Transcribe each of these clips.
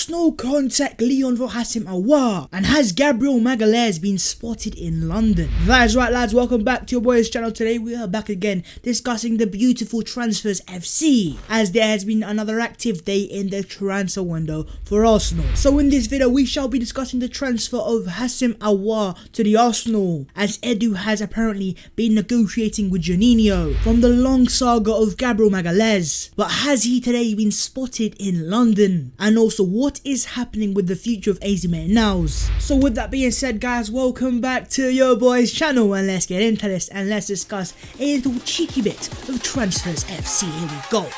Arsenal contact Lyon for Houssem Aouar, and has Gabriel Magalhães been spotted in London? That is right, lads, welcome back to your boys channel. Today we are back again discussing the beautiful transfers FC, as there has been another active day in the transfer window for Arsenal. So in this video we shall be discussing the transfer of Houssem Aouar to the Arsenal, as Edu has apparently been negotiating with Juninho from the long saga of Gabriel Magalhães. But has he today been spotted in London? And also, what is happening with the future of Houssem Aouar? So with that being said, guys, welcome back to your boys channel, and let's get into this and let's discuss a little cheeky bit of transfers FC. Here we go.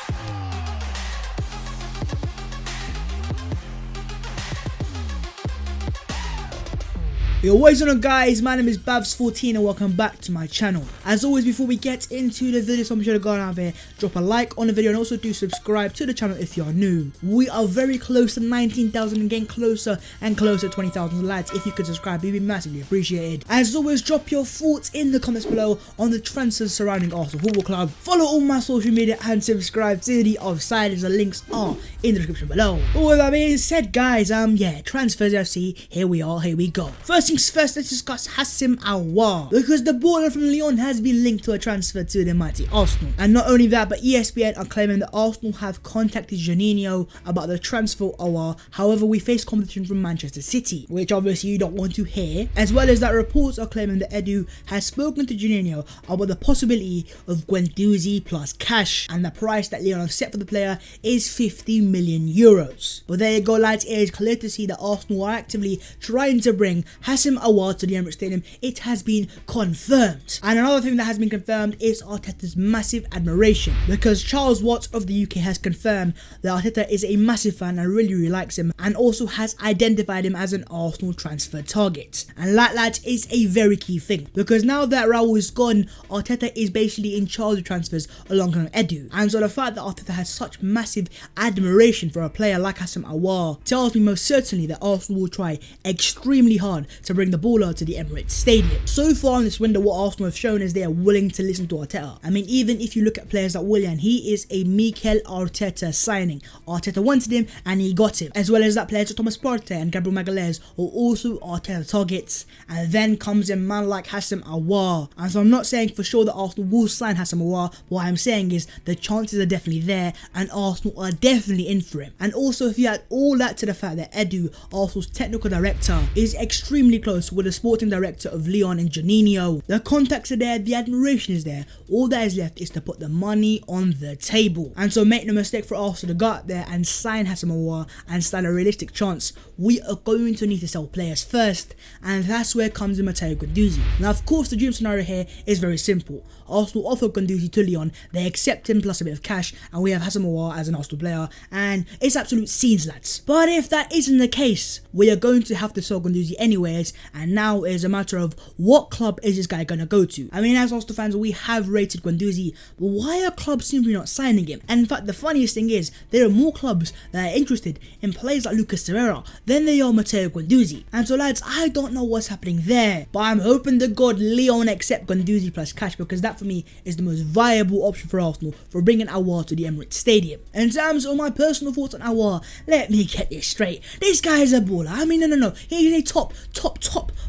Yo, what is going on, guys? My name is Babs14 and welcome back to my channel. As always, before we get into the video, so I'm sure to go down there, drop a like on the video, and also do subscribe to the channel if you are new. We are very close to 19,000 and getting closer and closer to 20,000, lads. If you could subscribe, it'd be massively appreciated. As always, drop your thoughts in the comments below on the transfers surrounding Arsenal Football Club. Follow all my social media and subscribe to the Offsiders. The links are in the description below. But with that being said, guys, transfers FC, here we are, here we go. First things first, let's discuss Houssem Aouar, because the baller from Lyon has been linked to a transfer to the mighty Arsenal. And not only that, but ESPN are claiming that Arsenal have contacted Juninho about the transfer of Aouar. However, we face competition from Manchester City, which obviously you don't want to hear. As well as that, reports are claiming that Edu has spoken to Juninho about the possibility of Guendouzi plus cash, and the price that Lyon have set for the player is 50 million euros. But there you go, lads. It is clear to see that Arsenal are actively trying to bring Houssem Aouar to the Emirates Stadium. It has been confirmed. And another thing that has been confirmed is Arteta's massive admiration, because Charles Watts of the UK has confirmed that Arteta is a massive fan and really likes him, and also has identified him as an Arsenal transfer target. And that, lads, is a very key thing, because now that Raul is gone, Arteta is basically in charge of transfers alongside Edu. And so the fact that Arteta has such massive admiration for a player like Houssem Aouar tells me most certainly that Arsenal will try extremely hard to bring the baller to the Emirates Stadium. So far in this window, what Arsenal have shown is they are willing to listen to Arteta. I mean, even if you look at players like Willian, he is a Mikel Arteta signing. Arteta wanted him and he got him. As well as that, players like Thomas Partey and Gabriel Magalhaes are also Arteta targets. And then comes a man like Houssem Aouar. And so I'm not saying for sure that Arsenal will sign Houssem Aouar. What I'm saying is the chances are definitely there, and Arsenal are definitely in for him. And also, if you add all that to the fact that Edu, Arsenal's technical director, is extremely close with the sporting director of Lyon and Juninho, the contacts are there, the admiration is there. All that is left is to put the money on the table. And so make no mistake, for Arsenal to go out there and sign Houssem Aouar and stand a realistic chance, we are going to need to sell players first, and that's where comes in Matteo Guendouzi. Now, of course, the dream scenario here is very simple. Arsenal offer Guendouzi to Lyon, they accept him plus a bit of cash, and we have Houssem Aouar as an Arsenal player, and it's absolute scenes, lads. But if that isn't the case, we are going to have to sell Guendouzi anyways, and now it is a matter of what club is this guy going to go to. I mean, as Arsenal fans, we have rated Guendouzi, but why are clubs simply not signing him? And in fact, the funniest thing is, there are more clubs that are interested in players like Lucas Torreira than they are Matteo Guendouzi. And so, lads, I don't know what's happening there, but I'm hoping to God Lyon accept Guendouzi plus cash, because that for me is the most viable option for Arsenal for bringing Aouar to the Emirates Stadium. In terms of my personal thoughts on Aouar, let me get this straight. This guy is a baller. I mean, no. He is a top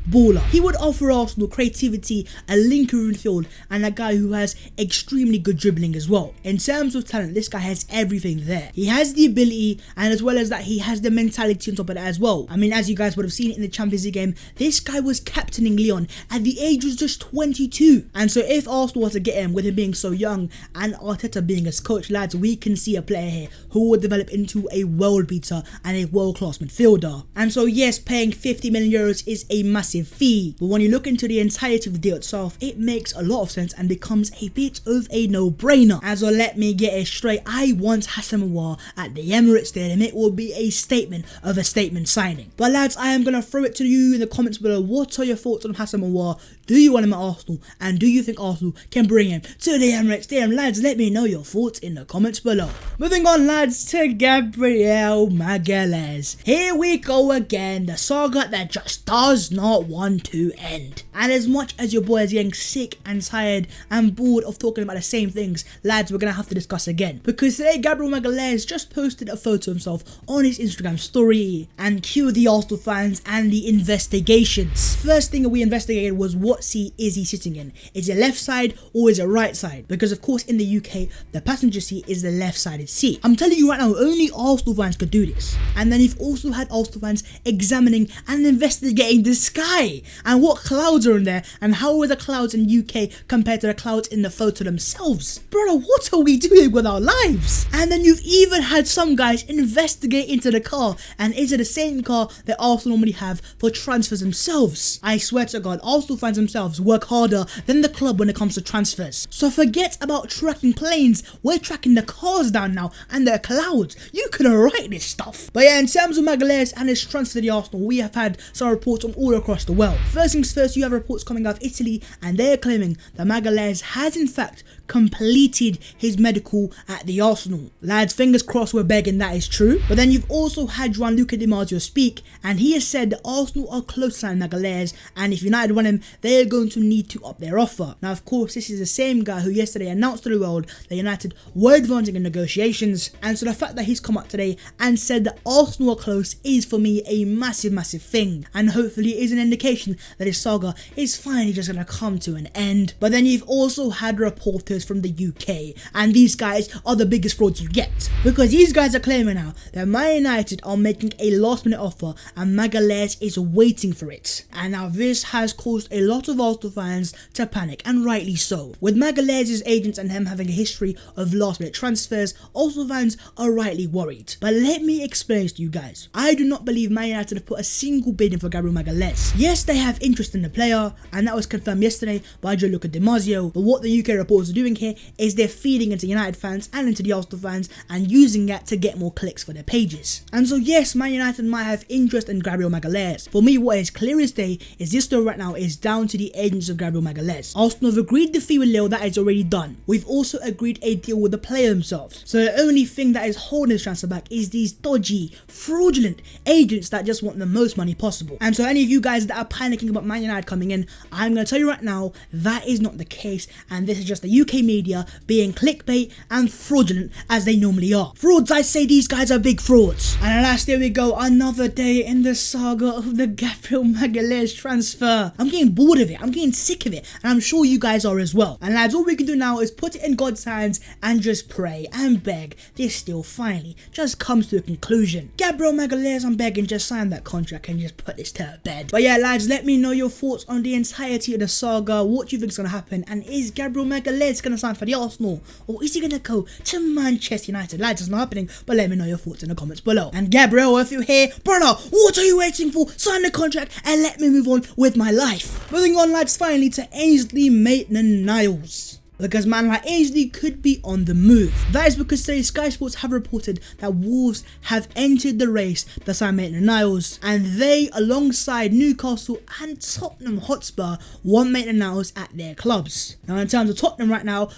baller. He would offer Arsenal creativity, a linker in field, and a guy who has extremely good dribbling as well. In terms of talent, this guy has everything there. He has the ability, and as well as that, he has the mentality on top of that as well. I mean, as you guys would have seen in the Champions League game, this guy was captaining Lyon at the age of just 22. And so if Arsenal was to get him, with him being so young and Arteta being his coach, lads, we can see a player here who will develop into a world beater and a world-class midfielder. And so yes, paying 50 million euros is a massive fee, but when you look into the entirety of the deal itself, it makes a lot of sense and becomes a bit of a no-brainer. As well, let me get it straight, I want Houssem Aouar at the Emirates Stadium. It will be a statement of a statement signing. But lads, I am going to throw it to you in the comments below. What are your thoughts on Houssem Aouar? Do you want him at Arsenal? And do you think Arsenal can bring him to the Emirates? Damn, lads, let me know your thoughts in the comments below. Moving on, lads, to Gabriel Magalhães. Here we go again, the saga that just does not want to end. And as much as your boy is getting sick and tired and bored of talking about the same things, lads, we're gonna have to discuss again. Because today, Gabriel Magalhães just posted a photo of himself on his Instagram story, and cue the Arsenal fans and the investigations. First thing that we investigated was what seat is he sitting in? Is it left side or is it right side? Because of course in the UK, the passenger seat is the left sided seat. I'm telling you right now, only Arsenal fans could do this. And then you've also had Arsenal fans examining and investigating the sky and what clouds are in there and how are the clouds in the UK compared to the clouds in the photo themselves. Brother, what are we doing with our lives? And then you've even had some guys investigate into the car and into the same car that Arsenal normally have for transfers themselves. I swear to God, Arsenal fans themselves work harder than the club when it comes to transfers. So forget about tracking planes, we're tracking the cars down now and the clouds. You couldn't write this stuff. But yeah, in terms of Magalhães and his transfer to the Arsenal, we have had some reports from all across the world. First things first, you have reports coming out of Italy and they're claiming that Magalhães has in fact completed his medical at the Arsenal. Lads, fingers crossed, we're begging that is true. But then you've also had Gianluca Di Marzio speak, and he has said that Arsenal are close to signing Magalhães, and if United want him, they are going to need to up their offer. Now, of course, this is the same guy who yesterday announced to the world that United were advancing in negotiations, and so the fact that he's come up today and said that Arsenal are close is for me a massive thing, and hopefully is an indication that his saga is finally just going to come to an end. But then you've also had reporters from the UK, and these guys are the biggest frauds you get, because these guys are claiming now that Man United are making a last minute offer and Magalhães is waiting for it. And now this has caused a lot of Arsenal fans to panic, and rightly so. With Magalhães' agents and him having a history of last minute transfers, Arsenal fans are rightly worried. But let me explain to you guys. I do not believe Man United have put a single bid in for Gabriel Magalhães. Yes, they have interest in the player, and that was confirmed yesterday by Gianluca Di Marzio, but what the UK reporters are doing here is they're feeding into United fans and into the Arsenal fans and using that to get more clicks for their pages. And so yes, Man United might have interest in Gabriel Magalhães. For me, what is clear as day is this story right now is down to the agents of Gabriel Magalhães. Arsenal have agreed the fee with Lyon, that is already done. We've also agreed a deal with the player themselves. So the only thing that is holding this transfer back is these dodgy, fraudulent agents that just want the most money possible. And so any of you guys that are panicking about Man United coming in, I'm going to tell you right now, that is not the case, and this is just the UK media being clickbait and fraudulent as they normally are. Frauds, I say these guys are big frauds. And alas, there we go, another day in the saga of the Gabriel Magalhães transfer. I'm getting bored of it, I'm getting sick of it, and I'm sure you guys are as well. And lads, all we can do now is put it in God's hands and just pray and beg this deal finally just comes to a conclusion. Gabriel Magalhães, I'm begging, just sign that contract and just put this to bed. But yeah, lads, let me know your thoughts on the entirety of the saga. What do you think is going to happen? And is Gabriel Magalhães going to sign for the Arsenal, or is he going to go to Manchester United? Lads, it's not happening, but let me know your thoughts in the comments below. And Gabriel, if you're here, brother, what are you waiting for? Sign the contract and let me move on with my life. Moving on, lads, finally to Ainsley Maitland-Niles. Because man like Ainsley could be on the move. That is because today Sky Sports have reported that Wolves have entered the race to sign Maitland-Niles, and they, alongside Newcastle and Tottenham Hotspur, want Maitland-Niles at their clubs. Now in terms of Tottenham right now,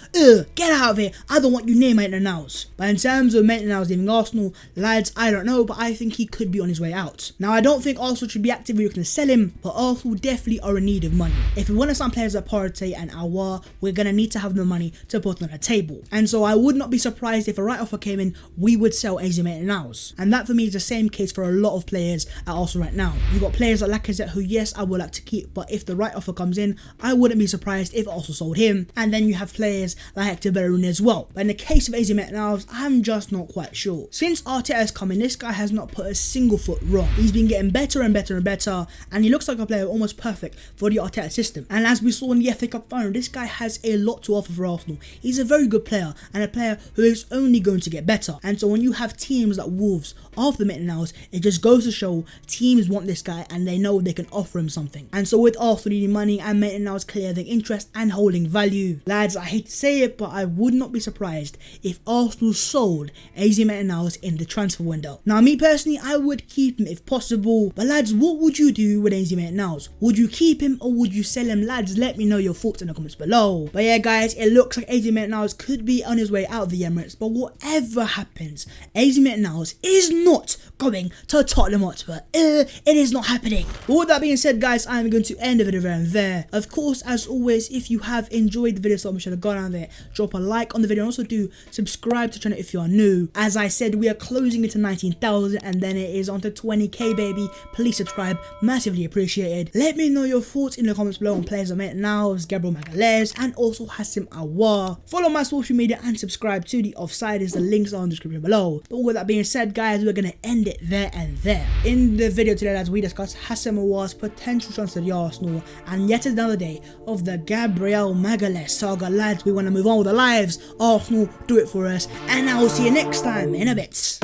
get out of here, I don't want you near Maitland-Niles. But in terms of Maitland-Niles leaving Arsenal, lads, I don't know, but I think he could be on his way out. Now I don't think Arsenal should be actively looking to sell him, but Arsenal definitely are in need of money. If we want to sign players like Partey and Aouar, we're going to need to have the money to put on the table. And so I would not be surprised if a right offer came in, we would sell Houssem Aouar. And that for me is the same case for a lot of players at Arsenal right now. You've got players like Lacazette who, yes, I would like to keep, but if the right offer comes in, I wouldn't be surprised if Arsenal sold him. And then you have players like Hector Bellerin as well. But in the case of Houssem Aouar, I'm just not quite sure. Since Arteta has come in, this guy has not put a single foot wrong. He's been getting better and better and better, and he looks like a player almost perfect for the Arteta system. And as we saw in the FA Cup final, this guy has a lot to offer for Arsenal. He's a very good player and a player who is only going to get better. And so when you have teams like Wolves after Maitland-Niles, it just goes to show teams want this guy and they know they can offer him something. And so with Arsenal needing money and Maitland-Niles clearing interest and holding value, lads, I hate to say it, but I would not be surprised if Arsenal sold Houssem Maitland-Niles in the transfer window. Now me personally, I would keep him if possible, but lads, what would you do with Houssem Maitland-Niles? Would you keep him or would you sell him? Lads, let me know your thoughts in the comments below. But yeah guys, it looks like Houssem Maitland-Niles could be on his way out of the Emirates, but whatever happens, Houssem Maitland-Niles is not going to Tottenham Hotspur. It is not happening. But with that being said guys, I'm going to end the video there. Of course, as always, if you have enjoyed the video, so make sure to go down there, drop a like on the video, and also do subscribe to the channel if you are new. As I said, we are closing into 19,000 and then it is on to 20k baby. Please subscribe, massively appreciated. Let me know your thoughts in the comments below on players like Maitland-Niles, Gabriel Magalhães, and also Houssem Aouar. Follow my social media and subscribe to the Offsiders. The links are in the description below. But with that being said guys, we're gonna end it there and there. In the video today, as we discuss Houssem Aouar's potential transfer to the Arsenal, and yet another day of the Gabriel Magalhães saga. Lads, we want to move on with our lives. Arsenal, do it for us, and I will see you next time in a bit.